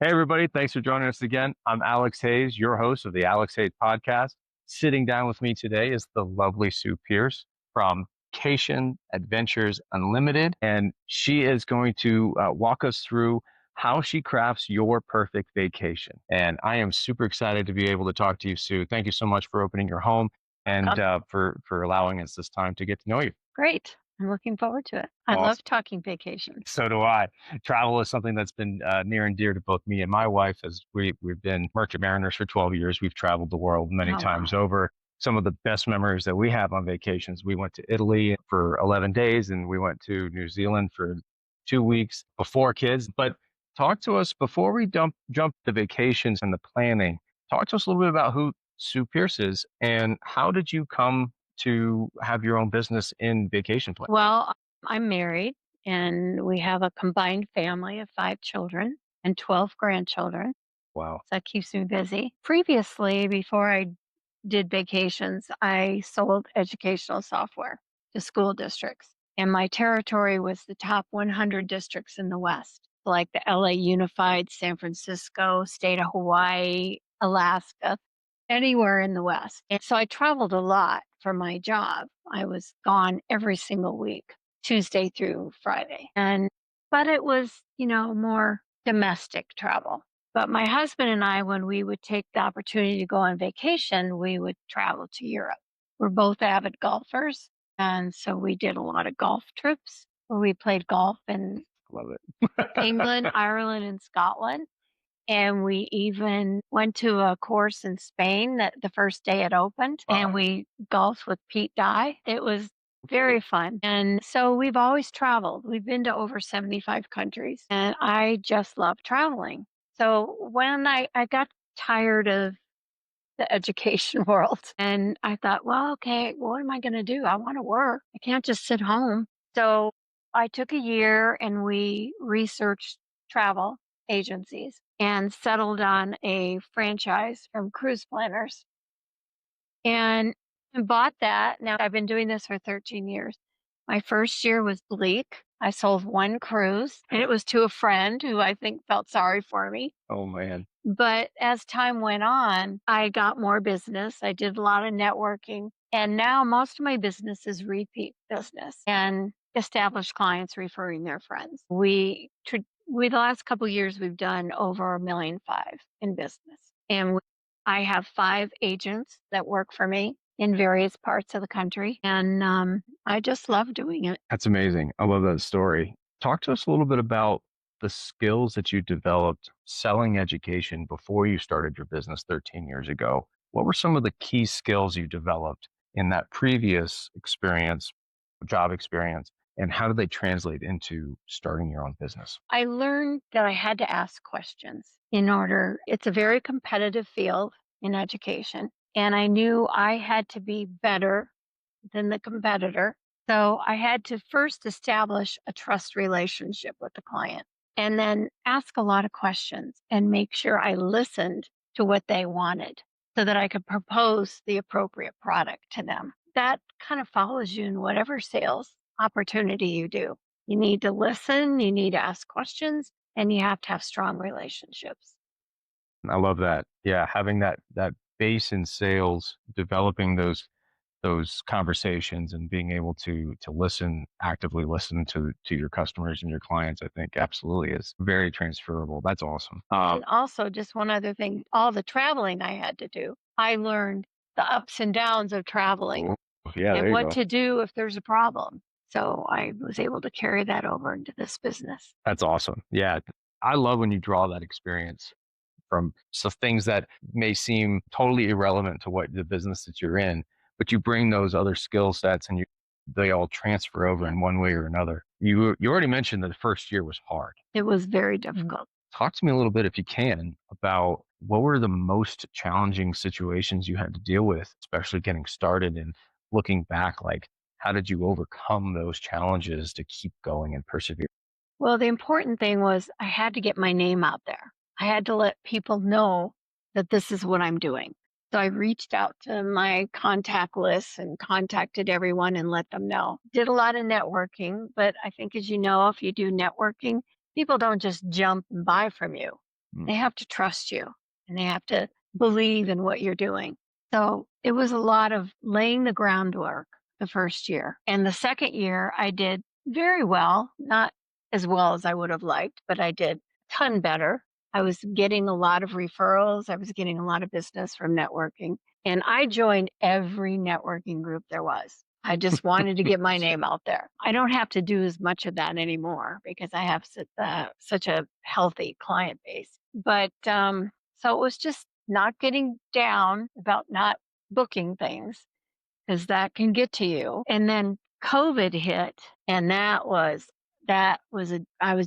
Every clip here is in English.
Hey, everybody. Thanks for joining us again. I'm Alex Hayes, your host of the Alex Hayes podcast. Sitting down with me today is the lovely Sue Pierce from Vacation Adventures Unlimited. And she is going to walk us through how she crafts your perfect vacation. And I am super excited to be able to talk to you, Sue. Thank you so much for opening your home and Welcome. for allowing us this time to get to know you. Great. I'm looking forward to it. I love Awesome. talking vacations. So do I. Travel is something that's been near and dear to both me and my wife. As we've been merchant mariners for 12 years. We've traveled the world many Oh, times wow. over. Some of the best memories that we have on vacations. We went to Italy for 11 days, and we went to New Zealand for 2 weeks before kids. But talk to us before we jump to vacations and the planning. Talk to us a little bit about who Sue Pierce is and how did you come to have your own business in vacation planning? Well, I'm married and we have a combined family of 5 children and 12 grandchildren. Wow. So that keeps me busy. Previously, before I did vacations, I sold educational software to school districts. And my territory was the top 100 districts in the West, like the LA Unified, San Francisco, state of Hawaii, Alaska, anywhere in the West. And so I traveled a lot for my job. I was gone every single week, Tuesday through Friday. But it was, more domestic travel. But my husband and I, when we would take the opportunity to go on vacation, we would travel to Europe. We're both avid golfers. And so we did a lot of golf trips where we played golf in Love England, it. Ireland, and Scotland. And we even went to a course in Spain that the first day it opened, and Wow. we golfed with Pete Dye. It was very fun. And so we've always traveled. We've been to over 75 countries, and I just love traveling. So when I got tired of the education world, and I thought, well, okay, what am I going to do? I want to work. I can't just sit home. So I took a year and we researched travel agencies and settled on a franchise from Cruise Planners and bought that. Now I've been doing this for 13 years. My first year was bleak. I sold one cruise and it was to a friend who I think felt sorry for me. Oh man. But as time went on, I got more business. I did a lot of networking. And now most of my business is repeat business and established clients referring their friends. The last couple of years, we've done over 1,500,000 in business. I have 5 agents that work for me in various parts of the country. And I just love doing it. That's amazing. I love that story. Talk to us a little bit about the skills that you developed selling education before you started your business 13 years ago. What were some of the key skills you developed in that previous experience, job experience, and how did they translate into starting your own business? I learned that I had to ask questions it's a very competitive field in education. And I knew I had to be better than the competitor. So I had to first establish a trust relationship with the client and then ask a lot of questions and make sure I listened to what they wanted so that I could propose the appropriate product to them. That kind of follows you in whatever sales opportunity you do. You need to listen, you need to ask questions, and you have to have strong relationships. I love that. Yeah, having that base in sales, developing those conversations and being able to listen, actively listen to your customers and your clients, I think absolutely is very transferable. That's awesome. And also, just one other thing, all the traveling I had to do, I learned the ups and downs of traveling Cool. Yeah, and there you what go. to do if there's a problem. So I was able to carry that over into this business. That's awesome. Yeah. I love when you draw that experience from things that may seem totally irrelevant to what the business that you're in, but you bring those other skill sets and they all transfer over Yeah, in one way or another. You already mentioned that the first year was hard. it was very difficult. Talk to me a little bit, if you can, about what were the most challenging situations you had to deal with, especially getting started and looking back, like how did you overcome those challenges to keep going and persevere? Well, the important thing was I had to get my name out there. I had to let people know that this is what I'm doing. So I reached out to my contact list and contacted everyone and let them know. Did a lot of networking, but I think, as you know, if you do networking, people don't just jump and buy from you. Mm. They have to trust you and they have to believe in what you're doing. So it was a lot of laying the groundwork the first year. And the second year, I did very well, not as well as I would have liked, but I did a ton better. I was getting a lot of referrals. I was getting a lot of business from networking. And I joined every networking group there was. I just wanted to get my name out there. I don't have to do as much of that anymore because I have such a healthy client base. But so it was just not getting down about not booking things because that can get to you. And then COVID hit, and I was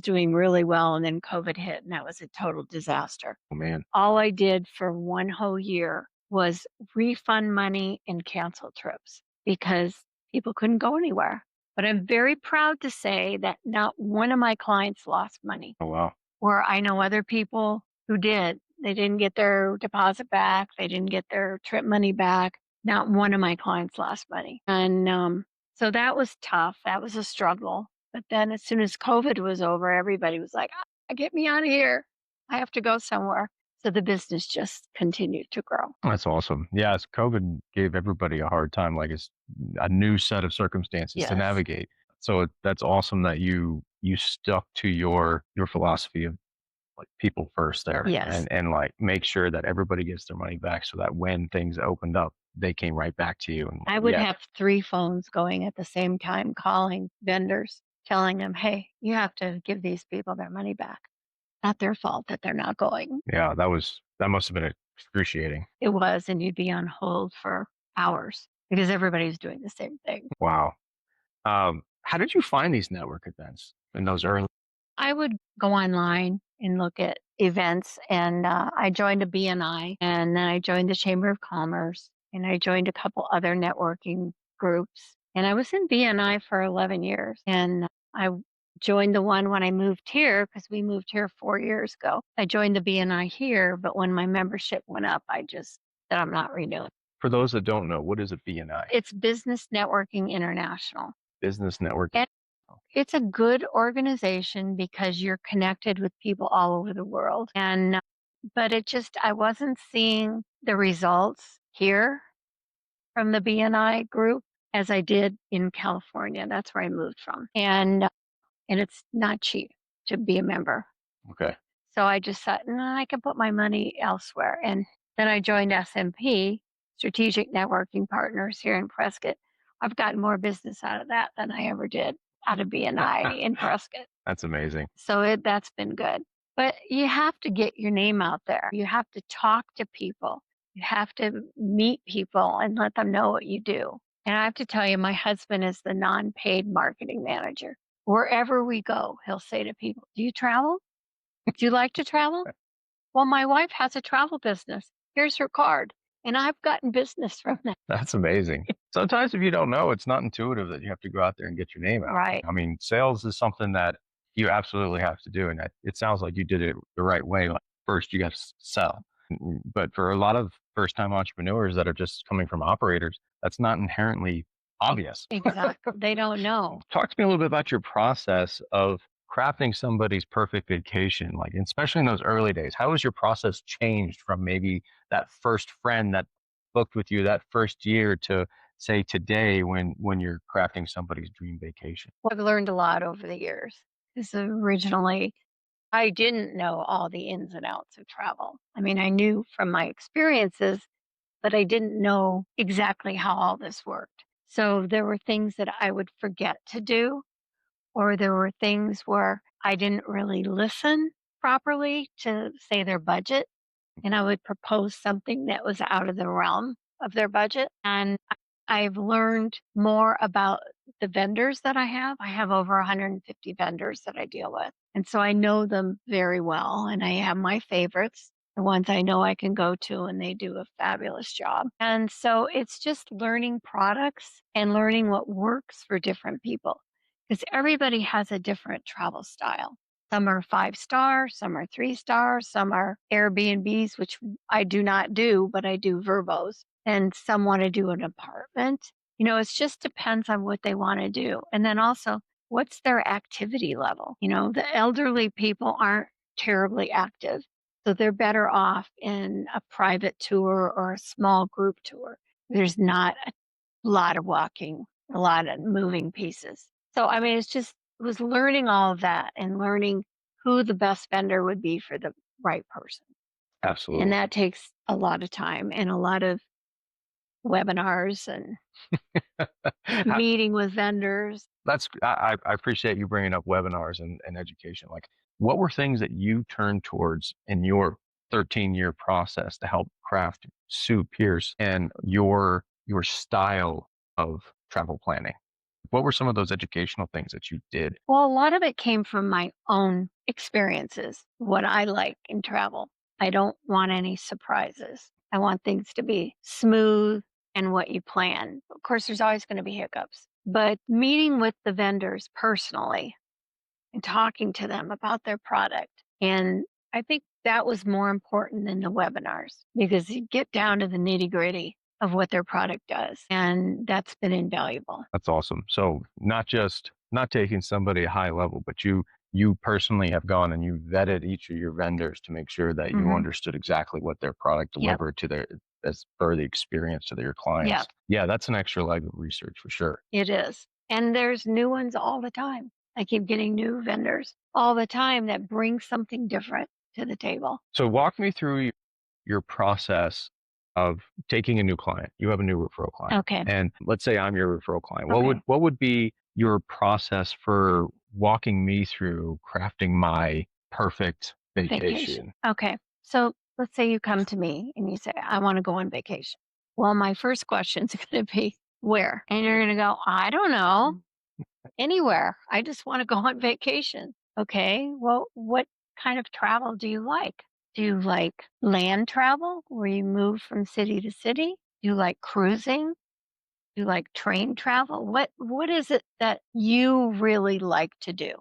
doing really well, and then COVID hit, and that was a total disaster. Oh, man. All I did for one whole year was refund money and cancel trips because people couldn't go anywhere. But I'm very proud to say that not one of my clients lost money, Oh, wow. where I know other people who did. They didn't get their deposit back, they didn't get their trip money back. Not one of my clients lost money. And so that was tough. That was a struggle. But then as soon as COVID was over, everybody was like, get me out of here. I have to go somewhere. So the business just continued to grow. That's awesome. Yes, COVID gave everybody a hard time, like it's a new set of circumstances to Yes. navigate. So that's awesome that you stuck to your philosophy of like people first there, Yes. and like make sure that everybody gets their money back so that when things opened up, they came right back to you. And I would yeah, have 3 phones going at the same time, calling vendors, telling them, "Hey, you have to give these people their money back. Not their fault that they're not going." yeah, that must have been excruciating. It was, and you'd be on hold for hours because everybody's doing the same thing. Wow. How did you find these network events in those early? I would go online and look at events, and I joined a BNI, and then I joined the Chamber of Commerce, and I joined a couple other networking groups. And I was in BNI for 11 years, and I joined the one when I moved here because we moved here 4 years ago. I joined the BNI here, but when my membership went up, I just said I'm not renewing. For those that don't know, what is a BNI? It's Business Networking International. Business networking. And it's a good organization because you're connected with people all over the world. And but I wasn't seeing the results here from the BNI group as I did in California. That's where I moved from. And it's not cheap to be a member. Okay. So I just thought, no, I can put my money elsewhere. And then I joined SMP, Strategic Networking Partners here in Prescott. I've gotten more business out of that than I ever did out of BNI in Prescott. That's amazing. So that's been good. But you have to get your name out there. You have to talk to people. You have to meet people and let them know what you do. And I have to tell you, my husband is the non-paid marketing manager. Wherever we go, he'll say to people, "Do you travel? Do you like to travel? Well, my wife has a travel business. Here's her card." And I've gotten business from that. That's amazing. Sometimes if you don't know, it's not intuitive that you have to go out there and get your name out. Right. I mean, sales is something that you absolutely have to do. And it sounds like you did it the right way. Like first you got to sell. But for a lot of first time entrepreneurs that are just coming from operators, that's not inherently obvious. Exactly. They don't know. Talk to me a little bit about your process of crafting somebody's perfect vacation, like especially in those early days. How has your process changed from maybe that first friend that booked with you that first year to say today when you're crafting somebody's dream vacation? Well, I've learned a lot over the years. Because originally, I didn't know all the ins and outs of travel. I mean, I knew from my experiences, but I didn't know exactly how all this worked. So there were things that I would forget to do, or there were things where I didn't really listen properly to say their budget. And I would propose something that was out of the realm of their budget. And I've learned more about the vendors that I have. I have over 150 vendors that I deal with. And so I know them very well. And I have my favorites, the ones I know I can go to, and they do a fabulous job. And so it's just learning products and learning what works for different people because everybody has a different travel style. Some are 5-star, some are 3-star, some are Airbnbs, which I do not do, but I do Verbos. And some want to do an apartment. It just depends on what they want to do. And then also, what's their activity level? The elderly people aren't terribly active. So they're better off in a private tour or a small group tour. There's not a lot of walking, a lot of moving pieces. So, I mean, it was learning all of that and learning who the best vendor would be for the right person. And Absolutely. that takes a lot of time and a lot of webinars and How- meeting with vendors. I appreciate you bringing up webinars and education. Like, what were things that you turned towards in your 13-year process to help craft Sue Pierce and your style of travel planning? What were some of those educational things that you did? Well, a lot of it came from my own experiences, what I like in travel. I don't want any surprises. I want things to be smooth and what you plan. Of course, there's always going to be hiccups, but meeting with the vendors personally and talking to them about their product. And I think that was more important than the webinars because you get down to the nitty gritty of what their product does. And that's been invaluable. That's awesome. So not taking somebody high level, but you personally have gone and you vetted each of your vendors to make sure that you Hmm. understood exactly what their product Yep. delivered to their as for the experience to their clients. Yep. Yeah, that's an extra leg of research for sure. It is. And there's new ones all the time. I keep getting new vendors all the time that bring something different to the table. So walk me through your process of taking a new client. You have a new referral client. Okay. And let's say I'm your referral client. Okay. What would be your process for walking me through crafting my perfect vacation? Okay. So let's say you come to me and you say, I want to go on vacation. Well, my first question is going to be, where? And you're going to go, I don't know, anywhere. I just want to go on vacation. Okay. Well, what kind of travel do you like? Do you like land travel where you move from city to city? Do you like cruising? Do you like train travel? What is it that you really like to do?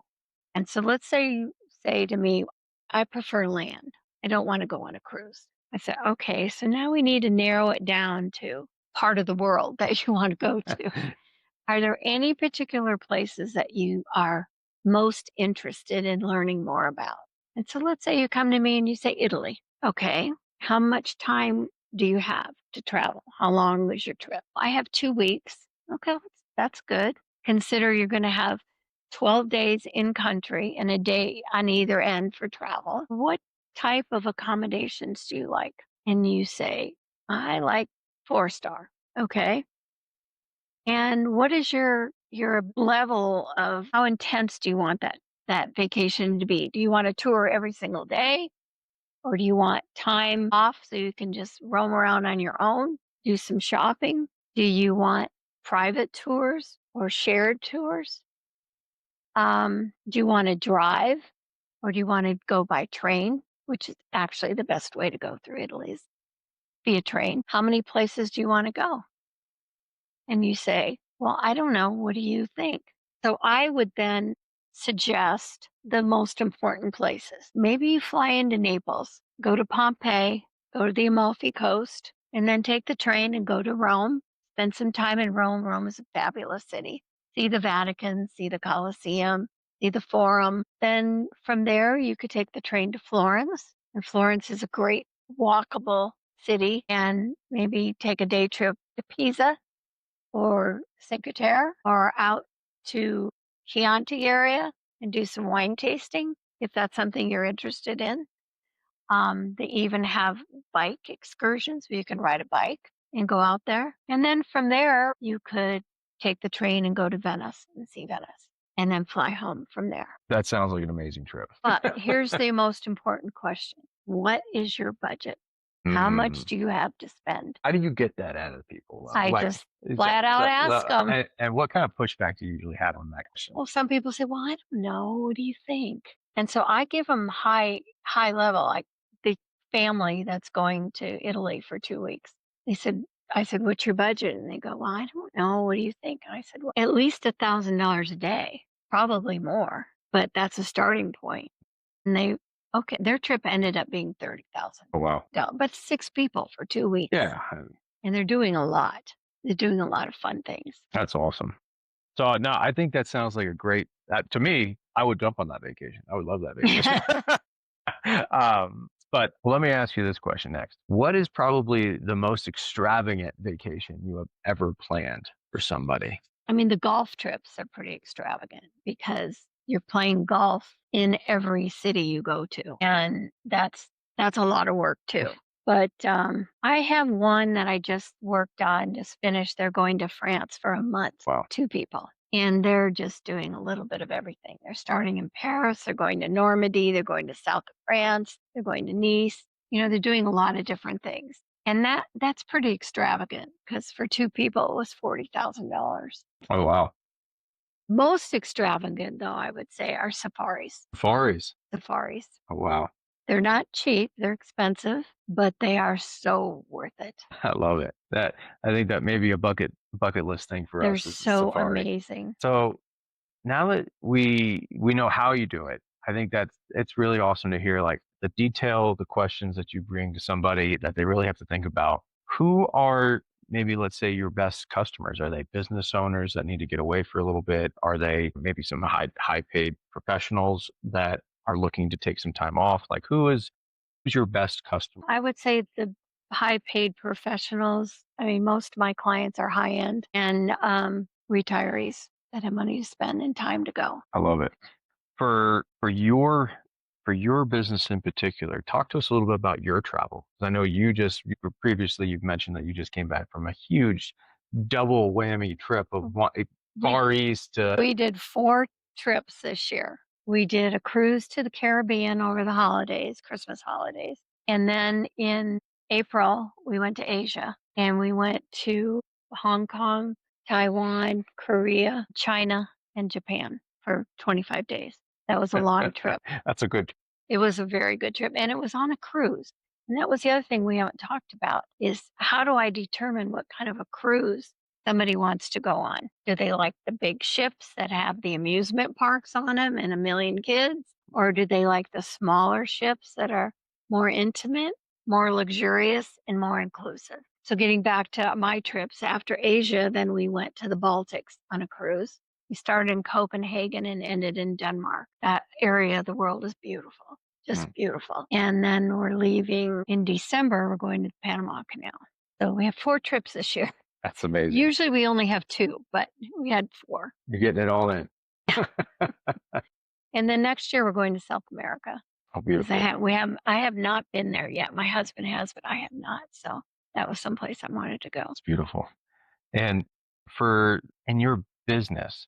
And so let's say you say to me, I prefer land. I don't want to go on a cruise. I said, okay, so now we need to narrow it down to part of the world that you want to go to. Are there any particular places that you are most interested in learning more about? And so let's say you come to me and you say Italy. Okay. How much time do you have to travel? How long was your trip? I have 2 weeks. Okay. That's good. Consider you're going to have 12 days in country and a day on either end for travel. What type of accommodations do you like? And you say, I like 4-star. Okay. And what is your level of how intense do you want that vacation to be? Do you want a tour every single day? Or do you want time off so you can just roam around on your own, do some shopping? Do you want private tours or shared tours? Do you want to drive or do you want to go by train, which is actually the best way to go through Italy is via train? How many places do you want to go? And you say, well, I don't know. What do you think? So I would then suggest the most important places. Maybe you fly into Naples, go to Pompeii, go to the Amalfi Coast, and then take the train and go to Rome. Spend some time in Rome. Rome is a fabulous city. See the Vatican, see the Colosseum, see the Forum. Then from there, you could take the train to Florence. And Florence is a great walkable city. And maybe take a day trip to Pisa or Cinque Terre or out to Chianti area and do some wine tasting if that's something you're interested in. They even have bike excursions where you can ride a bike and go out there. And then from there, you could take the train and go to Venice and see Venice and then fly home from there. That sounds like an amazing trip. But here's the most important question. What is your budget? How much Mm. do you have to spend? How do you get that out of people? I just flat out ask them. And what kind of pushback do you usually have on that question? Well, some people say, "Well, I don't know. What do you think?" And so I give them high level, like the family that's going to Italy for 2 weeks. I said, "What's your budget?" And they go, "Well, I don't know. What do you think?" And I said, "Well, at least $1,000 a day, probably more, but that's a starting point." And okay, their trip ended up being 30,000. Oh, wow. But 6 people for 2 weeks. Yeah, And they're doing a lot. They're doing a lot of fun things. that's awesome. So no, I think that sounds like a great, to me, I would jump on that vacation. I would love that vacation. But let me ask you this question next. What is probably the most extravagant vacation you have ever planned for somebody? I mean, the golf trips are pretty extravagant because you're playing golf in every city you go to, and that's a lot of work too. But I have one that I just worked on, just finished. They're going to France for a month, Wow. 2 people, and they're just doing a little bit of everything. They're starting in Paris, they're going to Normandy, they're going to south of France, they're going to Nice. They're doing a lot of different things. And that's pretty extravagant because for 2 people, it was $40,000. Oh, wow. Most extravagant, though, I would say, are safaris. Safaris. Safaris. Oh, wow. They're not cheap, they're expensive, but they are so worth it. I love it. I think that may be a bucket list thing for They're us is the so safari. amazing. So now that we know how you do it, I think it's really awesome to hear like the detail, the questions that you bring to somebody that they really have to think about. Who are maybe, let's say, your best customers? Are they business owners that need to get away for a little bit? Are they maybe some high paid professionals that are looking to take some time off? Like who's your best customer? I would say the high paid professionals. I mean, most of my clients are high end and retirees that have money to spend and time to go. I love it. For your business in particular, talk to us a little bit about your travel. I know previously you've mentioned that you just came back from a huge double whammy trip of Far East to We did 4 trips this year. We did a cruise to the Caribbean over the holidays, Christmas holidays. And then in April, we went to Asia and we went to Hong Kong, Taiwan, Korea, China, and Japan for 25 days. That was a long trip. That's a good. It was a very good trip and it was on a cruise. And that was the other thing we haven't talked about is how do I determine what kind of a cruise somebody wants to go on? Do they like the big ships that have the amusement parks on them and a million kids? Or do they like the smaller ships that are more intimate, more luxurious, and more inclusive? So getting back to my trips after Asia, then we went to the Baltics on a cruise. We started in Copenhagen and ended in Denmark. That area of the world is beautiful, just beautiful. And then we're leaving in December. We're going to the Panama Canal. So we have 4 trips this year. That's amazing. Usually we only have 2, but we had 4. You're getting it all in. And then next year we're going to South America. Oh, beautiful. I have not been there yet. My husband has, but I have not. So that was someplace I wanted to go. It's beautiful. And in your business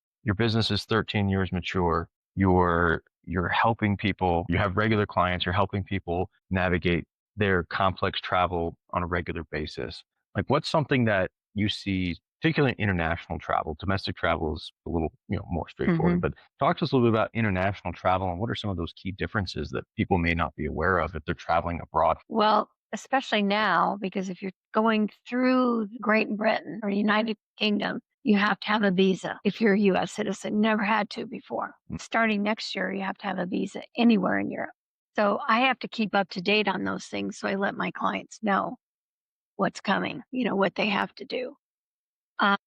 is 13 years mature. You're helping people. You have regular clients. You're helping people navigate their complex travel on a regular basis. Like what's something that you see, particularly international travel? Domestic travel is a little, more straightforward, but talk to us a little bit about international travel and what are some of those key differences that people may not be aware of if they're traveling abroad? Well, especially now, because if you're going through Great Britain or United Kingdom, you have to have a visa if you're a U.S. citizen. Never had to before. Starting next year, you have to have a visa anywhere in Europe. So I have to keep up to date on those things. So I let my clients know what's coming, what they have to do.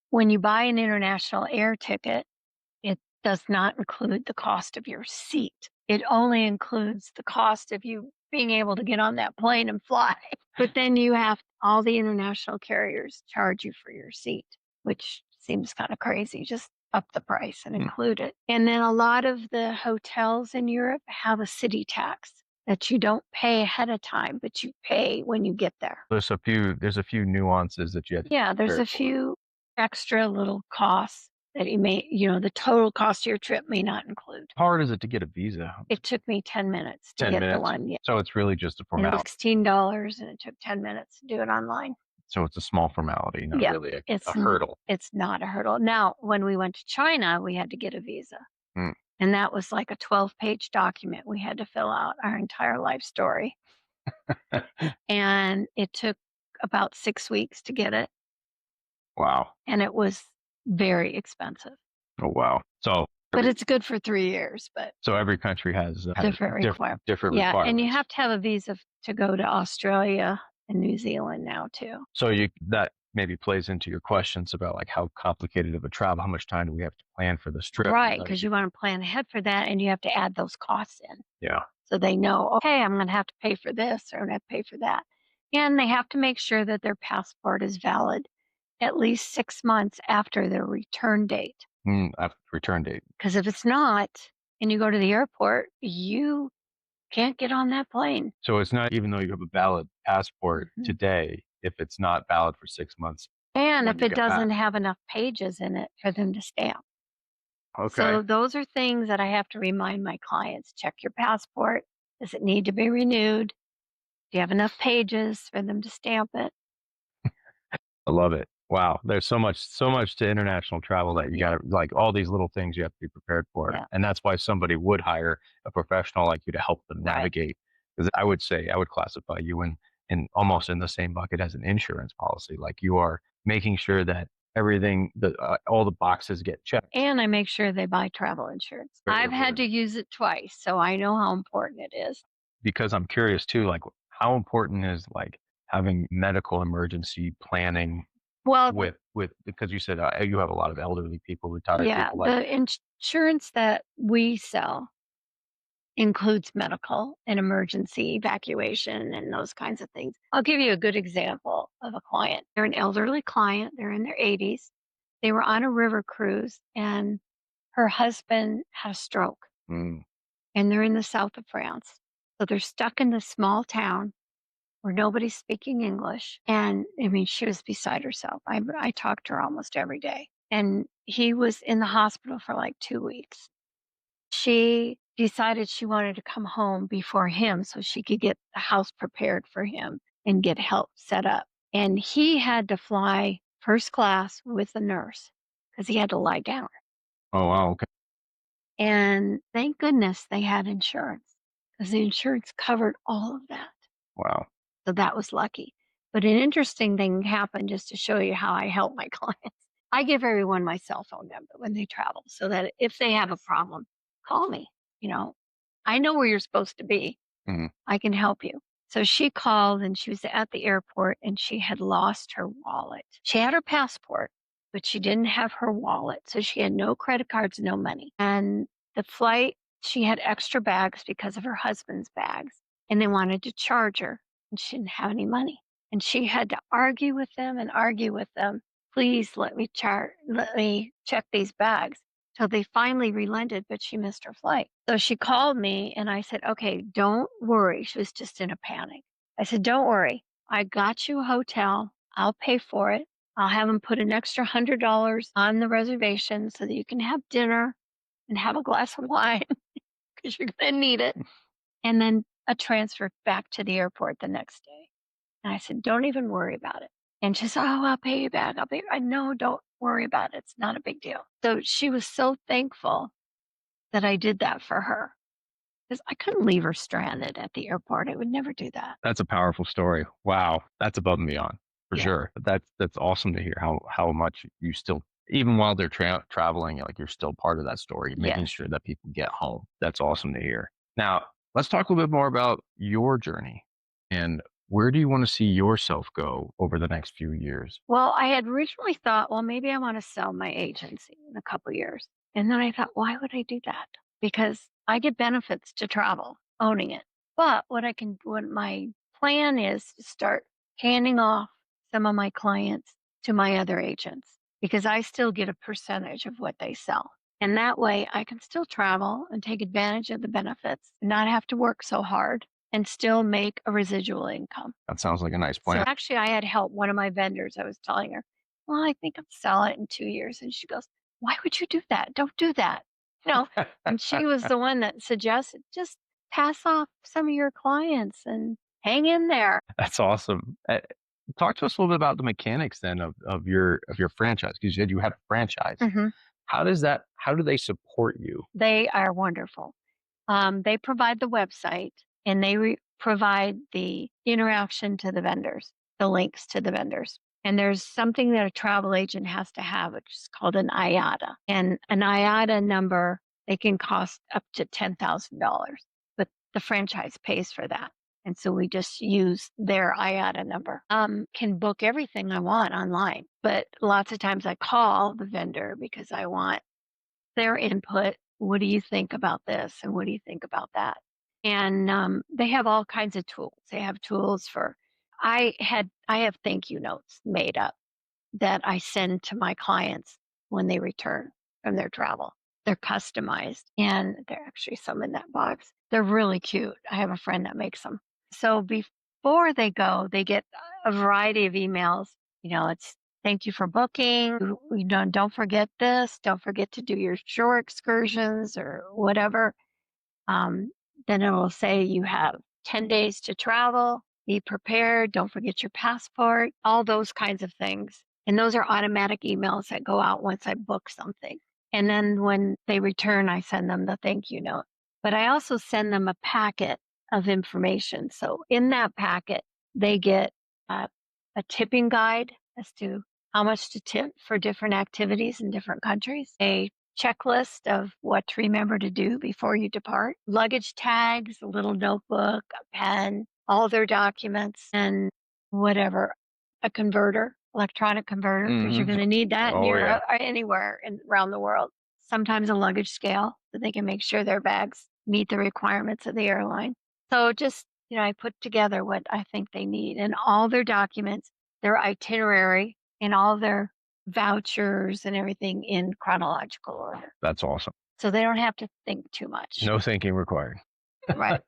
When you buy an international air ticket, it does not include the cost of your seat. It only includes the cost of you being able to get on that plane and fly. But then you have all the international carriers charge you for your seat, which seems kind of crazy. Just up the price and include it. And then a lot of the hotels in Europe have a city tax that you don't pay ahead of time, but you pay when you get there. There's a few nuances that you have to Yeah, there's a few extra little costs that you may, the total cost of your trip may not include. How hard is it to get a visa? It took me 10 minutes to 10 get the minutes. one. Yeah. So it's really just a formality. $16 and it took 10 minutes to do it online. So it's a small formality, not really a hurdle. It's not a hurdle. Now, when we went to China, we had to get a visa. And that was like a 12-page document. We had to fill out our entire life story. And it took about 6 weeks to get it. Wow. And it was very expensive. Oh, wow. But it's good for 3 years. But so every country has different requirements. Yeah, and you have to have a visa to go to Australia and New Zealand now too. So that maybe plays into your questions about like how complicated of a travel, how much time do we have to plan for this trip? Right, because you want to plan ahead for that and you have to add those costs in. Yeah. So they know, okay, I'm going to have to pay for this or I'm going to have to pay for that. And they have to make sure that their passport is valid at least 6 months after their return date. After return date. Because if it's not, and you go to the airport, you can't get on that plane. So it's not even though you have a valid passport Mhm. today, if it's not valid for 6 months And when if you it get back. doesn't have enough pages in it for them to stamp. Okay. So those are things that I have to remind my clients. Check your passport. Does it need to be renewed? Do you have enough pages for them to stamp it? I love it. Wow. There's so much to international travel that you Yeah. got to like all these little things you have to be prepared for. Yeah. And that's why somebody would hire a professional like you to help them Right. navigate. Because I would say I would classify you in almost in the same bucket as an insurance policy. Like you are making sure that everything, all the boxes get checked. And I make sure they buy travel insurance. Very I've had to important. use it twice, so I know how important it is. Because I'm curious too, like how important is like having medical emergency planning Well, with because you said you have a lot of elderly people, retired yeah, people, like the insurance that we sell includes medical and emergency evacuation and those kinds of things. I'll give you a good example of a client. They're an elderly client, they're in their 80s. They were on a river cruise and her husband had a stroke mm, and they're in the south of France. So they're stuck in this small town where nobody's speaking English. And I mean, she was beside herself. I talked to her almost every day. And he was in the hospital for like 2 weeks. She decided she wanted to come home before him so she could get the house prepared for him and get help set up. And he had to fly first class with a nurse because he had to lie down. oh wow, okay, And thank goodness they had insurance because the insurance covered all of that. wow, So that was lucky. But an interesting thing happened just to show you how I help my clients. I give everyone my cell phone number when they travel so that if they have a problem, call me. You know, I know where you're supposed to be. mhm, I can help you. So she called and she was at the airport and she had lost her wallet. She had her passport, but she didn't have her wallet. So she had no credit cards, no money. And the flight, she had extra bags because of her husband's bags and they wanted to charge her and she didn't have any money. And she had to argue with them and argue with them. Please let me check these bags. So they finally relented, but she missed her flight. So she called me and I said, okay, don't worry. She was just in a panic. I said, don't worry. I got you a hotel. I'll pay for it. I'll have them put an extra $100 on the reservation so that you can have dinner and have a glass of wine because you're going to need it. And then a transfer back to the airport the next day. And I said, don't even worry about it. And she said, oh, I'll pay you back. I'll pay. I know, don't worry about it. It's not a big deal. So she was so thankful that I did that for her because I couldn't leave her stranded at the airport. I would never do that. that's a powerful story. Wow, that's above and beyond for Yeah. sure. That's awesome to hear how much you still even while they're traveling, like you're still part of that story, making Yes. sure that people get home. That's awesome to hear. Now let's talk a little bit more about your journey and where do you want to see yourself go over the next few years? Well, I had originally thought, well, maybe I want to sell my agency in a couple years. And then I thought, why would I do that? Because I get benefits to travel owning it. But what my plan is to start handing off some of my clients to my other agents because I still get a percentage of what they sell. And that way I can still travel and take advantage of the benefits and not have to work so hard and still make a residual income. That sounds like a nice So plan. actually, I had help one of my vendors. I was telling her, well, I think I'll sell it in 2 years. And she goes, why would you do that? Don't do that. You know, and she was the one that suggested just pass off some of your clients and hang in there. That's awesome. Talk to us a little bit about the mechanics then of your franchise because you said you had a franchise. Mhm. How do they support you? They are wonderful. They provide the website and they provide the interaction to the vendors, the links to the vendors. And there's something that a travel agent has to have, which is called an IATA. And an IATA number, they can cost up to $10,000, but the franchise pays for that. And so we just use their IATA number. Can book everything I want online, but lots of times I call the vendor because I want their input. What do you think about this? And what do you think about that? And they have all kinds of tools. They have tools for. I have thank you notes made up that I send to my clients when they return from their travel. They're customized and there are actually some in that box. They're really cute. I have a friend that makes them. So before they go, they get a variety of emails. It's thank you for booking. Don't forget this. Don't forget to do your shore excursions or whatever. um, then it will say you have 10 days to travel, be prepared, don't forget your passport, all those kinds of things. And those are automatic emails that go out once I book something. And then when they return, I send them the thank you note. But I also send them a packet of information. So in that packet, they get uh, a tipping guide as to how much to tip for different activities in different countries, a checklist of what to remember to do before you depart, luggage tags, a little notebook, a pen, all their documents, and whatever, a converter, electronic converter, because you're going to need that Oh, near yeah. anywhere around the world. Sometimes a luggage scale so they can make sure their bags meet the requirements of the airline. So just, I put together what I think they need and all their documents, their itinerary, and all their vouchers and everything in chronological order. That's awesome. So they don't have to think too much. No thinking required. Right.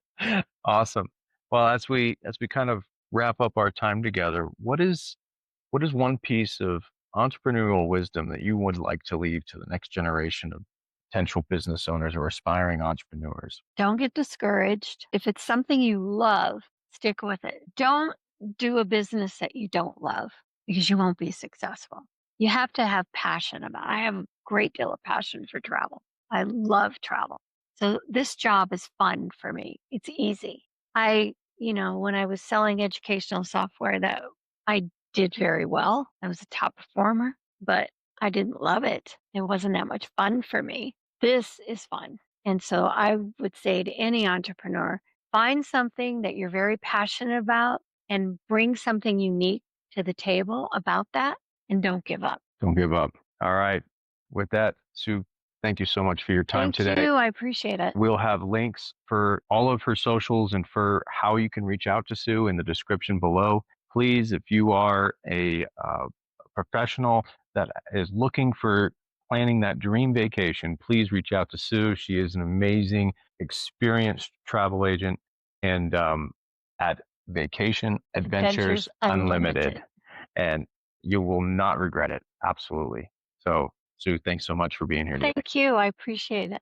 Awesome. Well, as we kind of wrap up our time together, what is one piece of entrepreneurial wisdom that you would like to leave to the next generation of potential business owners or aspiring entrepreneurs? Don't get discouraged. If it's something you love, stick with it. Don't do a business that you don't love because you won't be successful. You have to have passion about it. I have a great deal of passion for travel. I love travel. So this job is fun for me. It's easy. When I was selling educational software, that I did very well. I was a top performer, but I didn't love it. It wasn't that much fun for me. This is fun. And so I would say to any entrepreneur, find something that you're very passionate about and bring something unique to the table about that and don't give up. Don't give up. All right. With that, Sue, thank you so much for your time Thank today. you. I appreciate it. We'll have links for all of her socials and for how you can reach out to Sue in the description below. Please, if you are a professional that is looking for planning that dream vacation, please reach out to Sue. She is an amazing, experienced travel agent and at Vacation Adventures Unlimited. And you will not regret it. Absolutely. So, Sue, thanks so much for being here today. Thank you. I appreciate it.